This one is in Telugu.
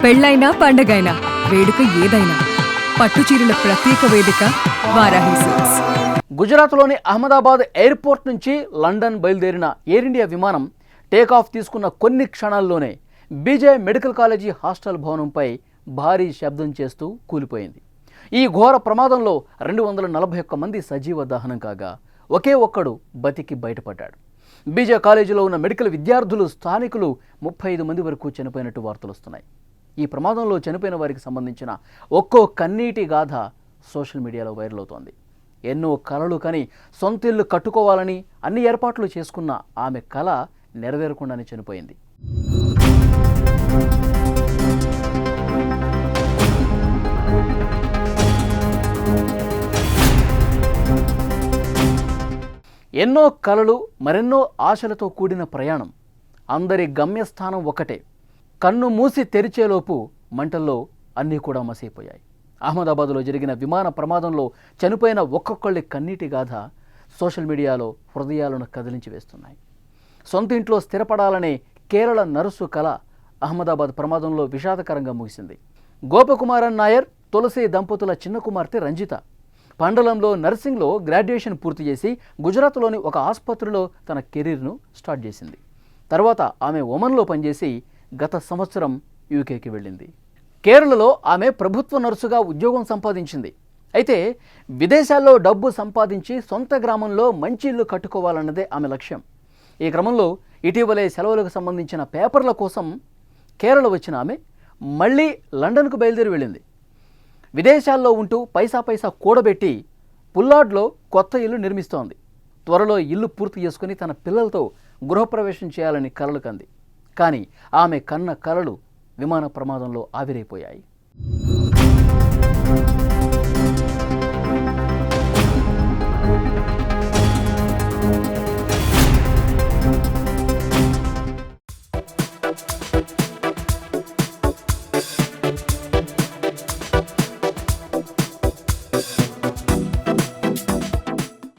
పెళ్ళైనా పండగైనా వేడుక ఏదైనా పట్టుచీరల ప్రత్యేక వేదిక వారాహి సిల్క్స్. గుజరాత్లోని అహ్మదాబాద్ ఎయిర్పోర్ట్ నుంచి లండన్ బయలుదేరిన ఎయిర్ ఇండియా విమానం టేకాఫ్ తీసుకున్న కొన్ని క్షణాల్లోనే బీజే మెడికల్ కాలేజీ హాస్టల్ భవనంపై భారీ శబ్దం చేస్తూ కూలిపోయింది. ఈ ఘోర ప్రమాదంలో 241 మంది సజీవ దహనం కాగా ఒకే ఒక్కడు బతికి బయటపడ్డాడు. బీజే కాలేజీలో ఉన్న మెడికల్ విద్యార్థులు, స్థానికులు 35 మంది వరకు చనిపోయినట్టు వార్తలు వస్తున్నాయి. ఈ ప్రమాదంలో చనిపోయిన వారికి సంబంధించిన ఒక్కో కన్నీటి గాథ సోషల్ మీడియాలో వైరల్ అవుతోంది. ఎన్నో కలలు కని సొంతిల్లు కట్టుకోవాలని అన్ని ఏర్పాట్లు చేసుకున్న ఆమె కల నెరవేరకుండానే చనిపోయింది. ఎన్నో కలలు, మరెన్నో ఆశలతో కూడిన ప్రయాణం. అందరి గమ్యస్థానం ఒకటే. కన్ను మూసి తెరిచేలోపు మంటల్లో అన్నీ కూడా మసైపోయాయి. అహ్మదాబాద్లో జరిగిన విమాన ప్రమాదంలో చనిపోయిన ఒక్కొక్కళ్ళి కన్నీటి గాథ సోషల్ మీడియాలో హృదయాలను కదిలించి వేస్తున్నాయి. సొంత ఇంట్లో స్థిరపడాలనే కేరళ నర్సు కళ అహ్మదాబాద్ ప్రమాదంలో విషాదకరంగా ముగిసింది. గోపకుమారన్ నాయర్, తులసి దంపతుల చిన్న కుమార్తె రంజిత పండలంలో నర్సింగ్లో గ్రాడ్యుయేషన్ పూర్తి చేసి గుజరాత్లోని ఒక ఆసుపత్రిలో తన కెరీర్ను స్టార్ట్ చేసింది. తర్వాత ఆమె ఒమన్లో పనిచేసి గత సంవత్సరం యూకేకి వెళ్ళింది. కేరళలో ఆమె ప్రభుత్వ నర్సుగా ఉద్యోగం సంపాదించింది. అయితే విదేశాల్లో డబ్బు సంపాదించి సొంత గ్రామంలో మంచి ఇల్లు కట్టుకోవాలన్నదే ఆమె లక్ష్యం. ఈ క్రమంలో ఇటీవలే సెలవులకు సంబంధించిన పేపర్ల కోసం కేరళ వచ్చిన ఆమె మళ్ళీ లండన్కు బయలుదేరి వెళ్ళింది. విదేశాల్లో ఉంటూ పైసా కూడబెట్టి పుల్లాడ్లో కొత్త ఇల్లు నిర్మిస్తోంది. త్వరలో ఇల్లు పూర్తి చేసుకుని తన పిల్లలతో గృహప్రవేశం చేయాలని కలలు కంది. కానీ ఆమె కన్న కలలు విమాన ప్రమాదంలో ఆవిరైపోయాయి.